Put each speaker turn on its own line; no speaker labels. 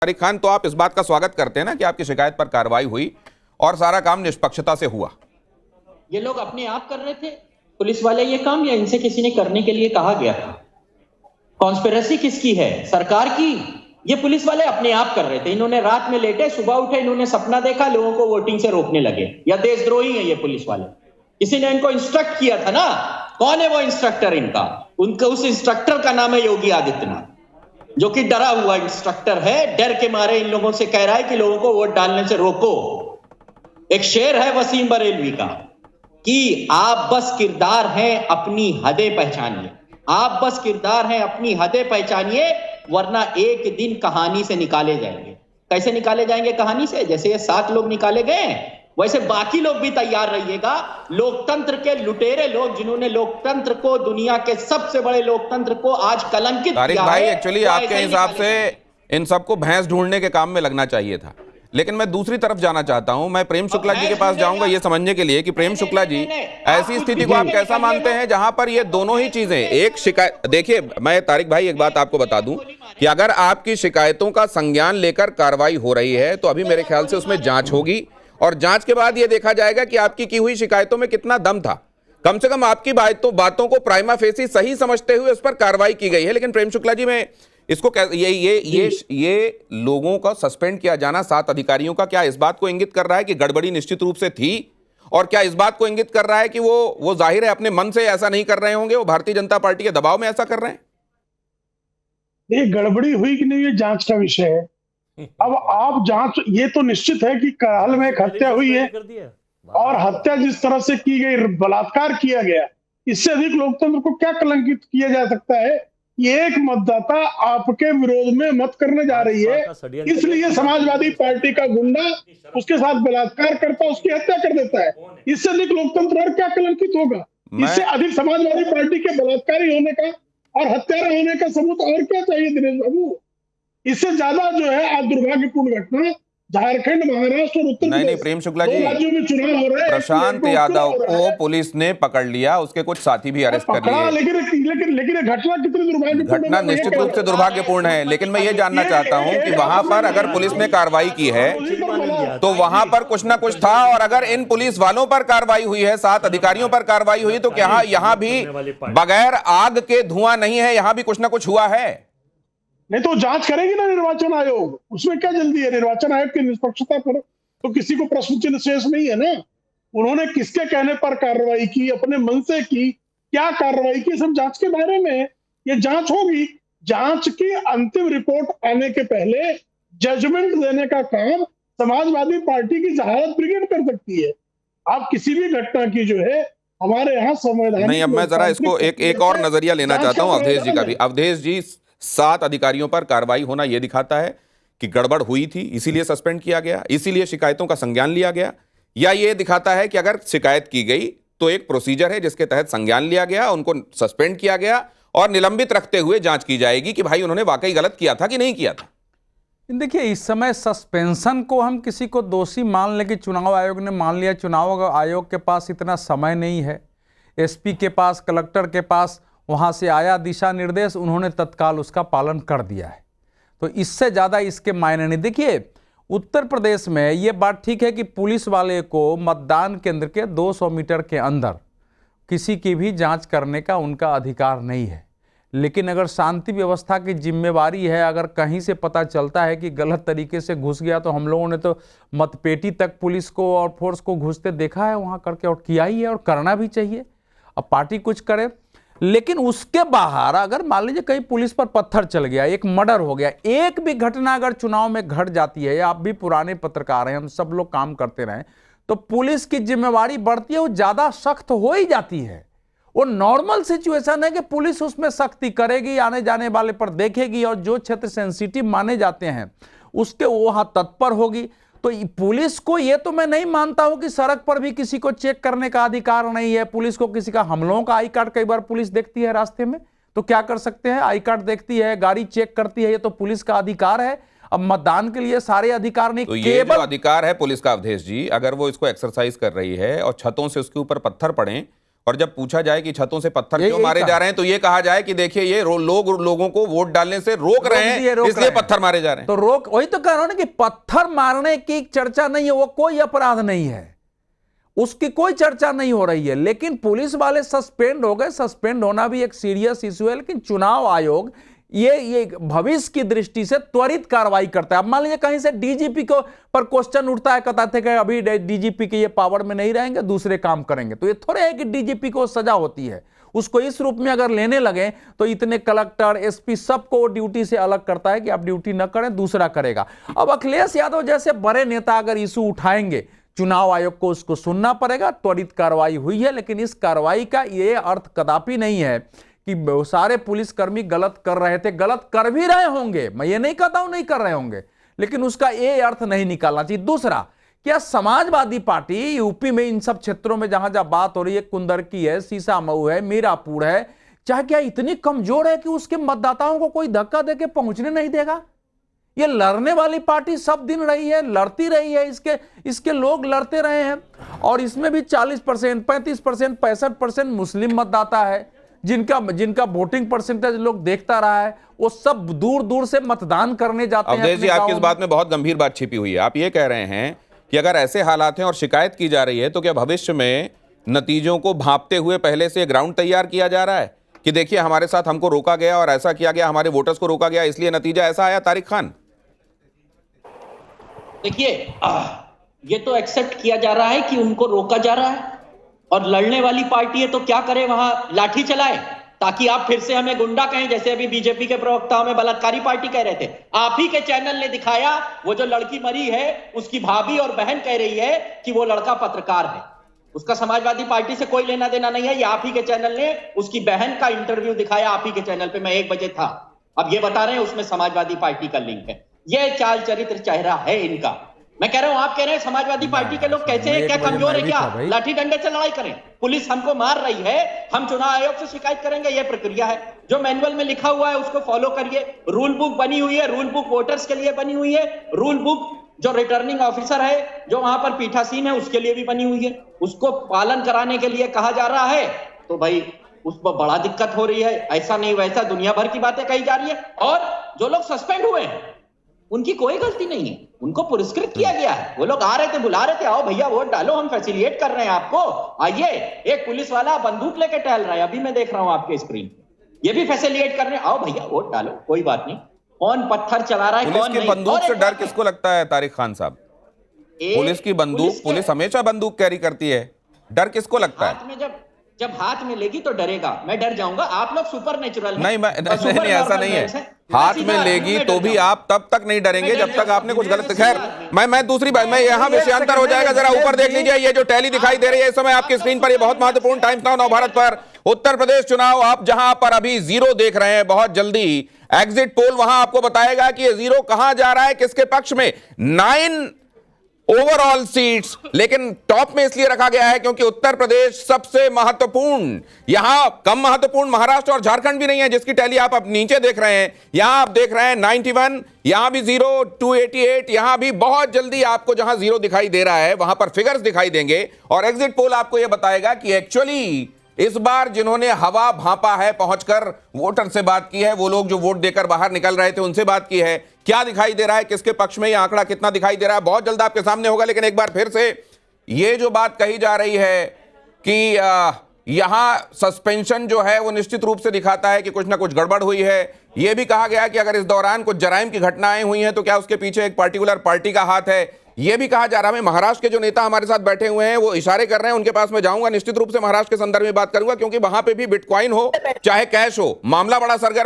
तारिक खान, तो आप इस बात का स्वागत करते हैं ना कि आपकी शिकायत पर कार्रवाई हुई और सारा काम निष्पक्षता से हुआ?
ये लोग अपने आप कर रहे थे पुलिस वाले ये काम, या इनसे किसी ने करने के लिए कहा गया था? कॉन्स्पिरेसी किसकी है? सरकार की? ये पुलिस वाले अपने आप कर रहे थे। इन्होंने रात में लेटे, सुबह उठे, इन्होंने सपना देखा, लोगों को वोटिंग से रोकने लगे। या देशद्रोही है ये पुलिस वाले? किसी ने इनको इंस्ट्रक्ट किया था ना। कौन है वो इंस्ट्रक्टर इनका? उनका उस इंस्ट्रक्टर का नाम है योगी आदित्यनाथ, जो कि डरा हुआ इंस्ट्रक्टर है। डर के मारे इन लोगों से कह रहा है कि लोगों को वोट डालने से रोको। एक शेर है वसीम बरेलवी का कि आप बस किरदार हैं, अपनी हदें पहचानिए। आप बस किरदार हैं, अपनी हदें पहचानिए, वरना एक दिन कहानी से निकाले जाएंगे। कैसे निकाले जाएंगे कहानी से? जैसे ये 7 लोग निकाले गए हैं, वैसे बाकी लोग भी तैयार रहिएगा। लोकतंत्र के लुटेरे लोग, जिन्होंने लोकतंत्र को, दुनिया के सबसे बड़े लोकतंत्र को आज कलंकित
तारिक
किया
भाई,
है,
एक्चुअली
वो
आपके
ऐसे ही
हिसाब
निकाले
से
जाएंगे।
इन सबको भैंस ढूंढने के काम में लगना चाहिए था, लेकिन मैं दूसरी तरफ जाना चाहता हूं। मैं प्रेम शुक्ला जी के पास जाऊंगा ये समझने के लिए कि प्रेम शुक्ला जी, ऐसी स्थिति को आप कैसा मानते हैं जहां पर ये दोनों ही चीजें, एक शिकायत, देखिए मैं तारिक भाई एक बात आपको बता दूं कि अगर आपकी शिकायतों का संज्ञान लेकर कार्रवाई हो रही है तो अभी मेरे ख्याल से उसमें जांच होगी और जांच के बाद यह देखा जाएगा कि आपकी की हुई शिकायतों में कितना दम था। कम से कम आपकी बातों को प्राइमा फेसी सही समझते हुए उस पर कार्रवाई की गई है। लेकिन प्रेम शुक्ला जी, मैं इसको ये लोगों का सस्पेंड किया जाना 7 अधिकारियों का, क्या इस बात को इंगित कर रहा है कि गड़बड़ी निश्चित रूप से थी? और क्या इस बात को इंगित कर रहा है कि वो जाहिर है अपने मन से ऐसा नहीं कर रहे होंगे, वो भारतीय जनता पार्टी के दबाव में ऐसा कर रहे हैं?
ये गड़बड़ी हुई कि नहीं, ये जांच का विषय है। अब आप जांच, ये तो निश्चित है कि करहल में एक हत्या हुई है और हत्या जिस तरह से की गई, बलात्कार किया गया, इससे अधिक लोकतंत्र को क्या कलंकित किया जा सकता है? ये एक मतदाता आपके विरोध में मत करने जा रही है, इसलिए समाजवादी पार्टी का गुंडा उसके साथ बलात्कार करता, उसकी हत्या कर देता है। इससे अधिक लोकतंत्र और क्या कलंकित होगा? इससे अधिक समाजवादी पार्टी के बलात्कारी होने का और हत्यारा होने का सबूत और क्या चाहिए दिनेश बाबू? इससे ज्यादा जो है आज दुर्भाग्यपूर्ण घटना झारखंड, महाराष्ट्र और उत्तर
नहीं,
प्रदेश,
प्रेम शुक्ला जी,
राज्यों में चुनाव हो रहे हैं।
प्रशांत यादव को पुलिस ने पकड़ लिया, उसके कुछ साथी भी अरेस्ट कर लिए।
लेकिन ये घटना कितनी दुर्भाग्यपूर्ण?
घटना निश्चित रूप से दुर्भाग्यपूर्ण है, लेकिन मैं ये जानना चाहता हूं कि वहां पर अगर पुलिस ने कार्रवाई की है तो वहां पर कुछ ना कुछ था, और अगर इन पुलिस वालों पर कार्रवाई हुई है, 7 अधिकारियों पर कार्रवाई हुई, तो क्या यहाँ भी बगैर आग के धुआं नहीं है? यहां भी कुछ ना कुछ हुआ है।
नहीं तो जांच करेगी ना निर्वाचन आयोग, उसमें क्या जल्दी है? निर्वाचन आयोग की निष्पक्षता पर तो किसी को प्रश्न चिन्ह शेष नहीं है ना। उन्होंने किसके कहने पर कार्रवाई की, अपने मन से की, क्या कार्रवाई की, सब जांच के बारे में। ये जांच होगी, जांच की अंतिम रिपोर्ट आने के पहले जजमेंट देने का काम समाजवादी पार्टी की जहारत ब्रिगेड कर सकती है। आप किसी भी घटना की जो है हमारे यहाँ संवैधानिक
नहीं, अब मैं जरा इसको एक और नजरिया लेना चाहता हूं अवधेश जी का भी। अवधेश जी, 7 अधिकारियों पर कार्रवाई होना यह दिखाता है कि गड़बड़ हुई थी, इसीलिए सस्पेंड किया गया, इसीलिए शिकायतों का संज्ञान लिया गया, या यह दिखाता है कि अगर शिकायत की गई तो एक प्रोसीजर है जिसके तहत संज्ञान लिया गया, उनको सस्पेंड किया गया और निलंबित रखते हुए जांच की जाएगी कि भाई उन्होंने वाकई गलत किया था कि नहीं किया था?
देखिए, इस समय सस्पेंशन को हम किसी को दोषी मान लें कि चुनाव आयोग ने मान लिया। चुनाव आयोग के पास इतना समय नहीं है, एसपी के पास, कलेक्टर के पास, वहाँ से आया दिशा निर्देश, उन्होंने तत्काल उसका पालन कर दिया है, तो इससे ज़्यादा इसके मायने नहीं। देखिए, उत्तर प्रदेश में ये बात ठीक है कि पुलिस वाले को मतदान केंद्र के 200 मीटर के अंदर किसी की भी जांच करने का उनका अधिकार नहीं है, लेकिन अगर शांति व्यवस्था की जिम्मेवारी है, अगर कहीं से पता चलता है कि गलत तरीके से घुस गया, तो हम लोगों ने तो मतपेटी तक पुलिस को और फोर्स को घुसते देखा है वहाँ करके, और किया ही है और करना भी चाहिए। अब पार्टी कुछ करे, लेकिन उसके बाहर अगर मान लीजिए कहीं पुलिस पर पत्थर चल गया, एक मर्डर हो गया, एक भी घटना अगर चुनाव में घट जाती है, या आप भी पुराने पत्रकार हैं, हम सब लोग काम करते रहे, तो पुलिस की जिम्मेवारी बढ़ती है, वो ज्यादा सख्त हो ही जाती है। वो नॉर्मल सिचुएशन है कि पुलिस उसमें सख्ती करेगी, आने जाने वाले पर देखेगी, और जो क्षेत्र सेंसिटिव माने जाते हैं उसके वहां तत्पर होगी। तो पुलिस को, ये तो मैं नहीं मानता हूं कि सड़क पर भी किसी को चेक करने का अधिकार नहीं है। पुलिस को किसी का, हम लोगों का आई कार्ड कई बार पुलिस देखती है रास्ते में, तो क्या कर सकते हैं? आई कार्ड देखती है, गाड़ी चेक करती है, ये तो पुलिस का अधिकार है। अब मतदान के लिए सारे अधिकार नहीं,
तो ये जो अधिकार है पुलिस का, अवधेश जी, अगर वो इसको एक्सरसाइज कर रही है और छतों से उसके ऊपर पत्थर पड़े, और जब पूछा जाए कि छतों से पत्थर क्यों
यही
मारे
कहा।
जा रहे हैं तो ये कहा जाए कि देखिए ये लोगों को वोट डालने से रोक रहे हैं, इसलिए पत्थर मारे जा रहे हैं।
तो रोक, वही तो कह रहा हूं ना कि पत्थर मारने की चर्चा नहीं है, वो कोई अपराध नहीं है, उसकी कोई चर्चा नहीं हो रही है। लेकिन पुलिस वाले सस्पेंड हो गए, सस्पेंड होना भी एक सीरियस इशू है, लेकिन चुनाव आयोग ये भविष्य की दृष्टि से त्वरित कार्रवाई करता है। अब मान लीजिए कहीं से डीजीपी को पर क्वेश्चन उठता है, कहता थे कि अभी डीजीपी के ये पावर में नहीं रहेंगे, दूसरे काम करेंगे, तो ये थोड़े है कि डीजीपी को सजा होती है। उसको इस रूप में अगर लेने लगे तो इतने कलेक्टर, एसपी सबको ड्यूटी से अलग करता है कि आप ड्यूटी न करें, दूसरा करेगा। अब अखिलेश यादव जैसे बड़े नेता अगर इशू उठाएंगे, चुनाव आयोग को उसको सुनना पड़ेगा। त्वरित कार्रवाई हुई है, लेकिन इस कार्रवाई का ये अर्थ कदापि नहीं है कि सारे पुलिसकर्मी गलत कर रहे थे, गलत कर भी रहे होंगे, मैं ये नहीं कहता हूं नहीं कर रहे होंगे, लेकिन उसका ये अर्थ नहीं निकालना चाहिए। दूसरा, क्या समाजवादी पार्टी यूपी में इन सब क्षेत्रों में जहां जहां बात हो रही है, कुंदरकी है, सीसामऊ है, मीरापुर है, चाहे क्या इतनी कमजोर है कि उसके मतदाताओं को कोई धक्का देके पहुंचने नहीं देगा? ये लड़ने वाली पार्टी सब दिन रही है, लड़ती रही है, इसके लोग लड़ते रहे हैं, और इसमें भी 40%, 35%, 65% मुस्लिम मतदाता है, जिनका वोटिंग परसेंटेज लोग देखता रहा है, वो सब दूर दूर से मतदान करने जाते हैं।
अवधेश जी, आपकी इस बात में बहुत गंभीर बात छिपी हुई है। आप ये कह रहे हैं कि अगर ऐसे हालात हैं और शिकायत की जा रही है तो क्या भविष्य में नतीजों को भांपते हुए पहले से ग्राउंड तैयार किया जा रहा है कि देखिए हमारे साथ हमको रोका गया और ऐसा किया गया, हमारे वोटर्स को रोका गया, इसलिए नतीजा ऐसा आया? तारिक खान,
देखिए ये तो एक्सेप्ट किया जा रहा है कि उनको रोका जा रहा है, और लड़ने वाली पार्टी है तो क्या करे, वहां लाठी चलाए ताकि आप फिर से हमें गुंडा कहें, जैसे अभी बीजेपी के प्रवक्ता हमें बलात्कारी पार्टी कह रहे थे। आप ही के चैनल ने दिखाया, वो जो लड़की मरी है उसकी भाभी और बहन कह रही है कि वो लड़का पत्रकार है, उसका समाजवादी पार्टी से कोई लेना देना नहीं है। ये आप ही के चैनल ने उसकी बहन का इंटरव्यू दिखाया, आप ही के चैनल पे, मैं 1 बजे था। अब ये बता रहे हैं उसमें समाजवादी पार्टी का लिंक है। ये चाल चरित्र चेहरा है इनका। मैं कह रहा हूं, आप कह रहे हैं समाजवादी पार्टी के लोग कैसे हैं, क्या कमजोर है, क्या लाठी डंडे से लड़ाई करें? पुलिस हमको मार रही है, हम चुनाव आयोग से शिकायत करेंगे, यह प्रक्रिया है। जो मैनुअल में लिखा हुआ है उसको फॉलो करिए। रूल बुक बनी हुई है, रूल बुक वोटर्स के लिए बनी हुई है, रूल बुक जो रिटर्निंग ऑफिसर है, जो वहां पर पीठासीन है, उसके लिए भी बनी हुई है। उसको पालन कराने के लिए कहा जा रहा है, तो भाई उस पर बड़ा दिक्कत हो रही है। ऐसा नहीं वैसा दुनिया भर की बातें कही जा रही है। और जो लोग सस्पेंड हुए हैं उनकी कोई गलती नहीं है, उनको पुरस्कृत किया गया है। वो लोग आ रहे थे, बुला रहे थे, आओ भैया वोट डालो, हम फैसिलिटेट कर रहे हैं आपको, आइए। एक पुलिस वाला बंदूक लेके टहल रहा है, अभी मैं देख रहा हूं आपके स्क्रीन, ये भी फैसिलिटेट कर रहे हैं, आओ भैया वोट डालो, कोई बात नहीं। कौन पत्थर चला रहा है,
पुलिस
कौन
की
नहीं।
बंदूक से डर किसको लगता है तारिक खान साहब? पुलिस की बंदूक, पुलिस हमेशा बंदूक कैरी करती है, डर किसको लगता है?
हाथ में जब हाथ में लेगी तो डरेगा, मैं डर जाऊंगा। आप लोग सुपर नेचुरल
नहीं, नहीं ऐसा नहीं है। हाथ में लेगी तो भी आप तब तक नहीं डरेंगे जब तक आपने कुछ गलत। खैर, मैं दूसरी बात, मैं यहाँ विषयांतर हो जाएगा, जरा ऊपर देख लीजिए, ये जो टैली दिखाई दे रही है इस समय आपकी स्क्रीन पर, ये बहुत महत्वपूर्ण टाइम्स नाउ नवभारत पर उत्तर प्रदेश चुनाव, आप जहां पर अभी 0 देख रहे हैं, बहुत जल्दी एग्जिट पोल वहां आपको बताएगा कि ये 0 कहां जा रहा है, किसके पक्ष में। 9 ओवरऑल सीट्स, लेकिन टॉप में इसलिए रखा गया है क्योंकि उत्तर प्रदेश सबसे महत्वपूर्ण, यहां कम महत्वपूर्ण महाराष्ट्र और झारखंड भी नहीं है, जिसकी टैली आप अब नीचे देख रहे हैं। यहां आप देख रहे हैं 91, यहां भी 0, 288, यहां भी बहुत जल्दी आपको जहां 0 दिखाई दे रहा है वहां पर फिगर्स दिखाई देंगे, और एग्जिट पोल आपको यह बताएगा कि एक्चुअली इस बार जिन्होंने हवा भांपा है, पहुंचकर वोटर से बात की है, वो लोग जो वोट देकर बाहर निकल रहे थे उनसे बात की है, क्या दिखाई दे रहा है, किसके पक्ष में, ये आंकड़ा कितना दिखाई दे रहा है, बहुत जल्द आपके सामने होगा। लेकिन एक बार फिर से ये जो बात कही जा रही है कि यहां सस्पेंशन जो है वो निश्चित रूप से दिखाता है कि कुछ ना कुछ गड़बड़ हुई है। यह भी कहा गया कि अगर इस दौरान कुछ जराइम की घटनाएं हुई हैं तो क्या उसके पीछे एक पर्टिकुलर पार्टी का हाथ है। यह भी कहा जा रहा है, महाराष्ट्र के जो नेता हमारे साथ बैठे हुए हैं वो इशारे कर रहे हैं, उनके पास मैं जाऊंगा, निश्चित रूप से महाराष्ट्र के संदर्भ में बात करूंगा, क्योंकि वहां पे भी बिटकॉइन हो चाहे कैश हो, मामला बड़ा सरगर्म है।